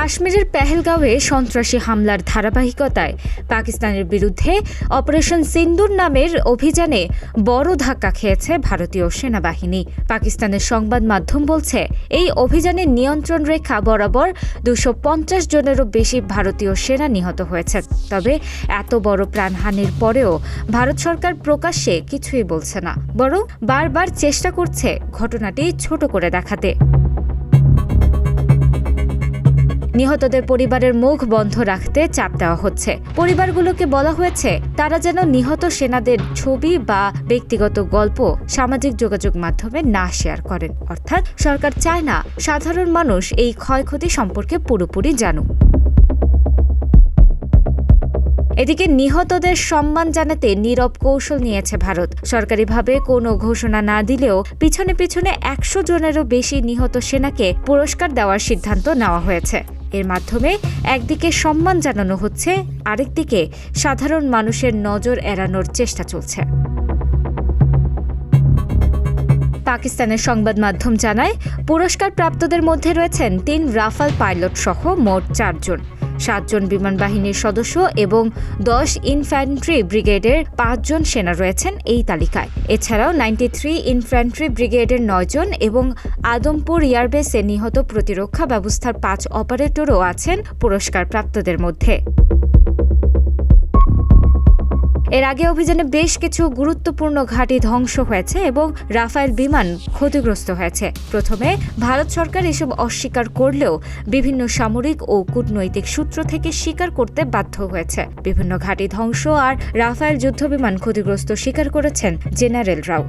কাশ্মীরের পেহেলগাঁওয়ে সন্ত্রাসী হামলার ধারাবাহিকতায় পাকিস্তানের বিরুদ্ধে অপারেশন সিন্দুর নামের অভিযানে বড় ধাক্কা খেয়েছে ভারতীয় সেনাবাহিনী। পাকিস্তানের সংবাদ মাধ্যম বলছে, এই অভিযানের নিয়ন্ত্রণ রেখা বরাবর 250 জনেরও বেশি ভারতীয় সেনা নিহত হয়েছে। তবে এত বড় প্রাণহানির পরেও ভারত সরকার প্রকাশ্যে কিছুই বলছে না, বরং বারবার চেষ্টা করছে ঘটনাটি ছোট করে দেখাতে। নিহতদের পরিবারের মুখ বন্ধ রাখতে চাপ দেওয়া হচ্ছে। পরিবারগুলোকে বলা হয়েছে তারা যেন নিহত সেনাদের ছবি বা ব্যক্তিগত গল্প সামাজিক যোগাযোগ মাধ্যমে না শেয়ার করেন। অর্থাৎ সরকার চায় না সাধারণ মানুষ এই ক্ষয়ক্ষতি সম্পর্কে পুরোপুরি জানুক। এদিকে নিহতদের সম্মান জানাতে নীরব কৌশল নিয়েছে ভারত। সরকারিভাবে কোনো ঘোষণা না দিলেও পিছনে পিছনে 100 জনেরও বেশি নিহত সেনাকে পুরস্কার দেওয়ার সিদ্ধান্ত নেওয়া হয়েছে। এর মাধ্যমে একদিকে সম্মান জানানো হচ্ছে, আরেকদিকে সাধারণ মানুষের নজর এড়ানোর চেষ্টা চলছে। পাকিস্তানের সংবাদ মাধ্যম জানায়, পুরস্কার প্রাপ্তদের মধ্যে রয়েছেন 3 রাফাল পাইলট সহ মোট 4 জন, 7 জন বিমান বাহিনীর সদস্য এবং 10 ইনফ্যান্ট্রি ব্রিগেডের 5 জন সেনা রয়েছেন এই তালিকায়। এছাড়াও 93 ইনফ্যান্ট্রি ব্রিগেডের 9 জন এবং আদমপুর এয়ারবেসে নিহত প্রতিরক্ষা ব্যবস্থার 5 অপারেটরও আছেন পুরস্কার প্রাপ্তদের মধ্যে। এর আগে অভিযানে বেশ কিছু গুরুত্বপূর্ণ ঘাঁটি ধ্বংস হয়েছে এবং রাফায়েল বিমান ক্ষতিগ্রস্ত হয়েছে। প্রথমে ভারত সরকার এসব অস্বীকার করলেও বিভিন্ন সামরিক ও কূটনৈতিক সূত্র থেকে স্বীকার করতে বাধ্য হয়েছে। বিভিন্ন ঘাঁটি ধ্বংস আর রাফায়েল যুদ্ধবিমান ক্ষতিগ্রস্ত স্বীকার করেছেন জেনারেলরাও।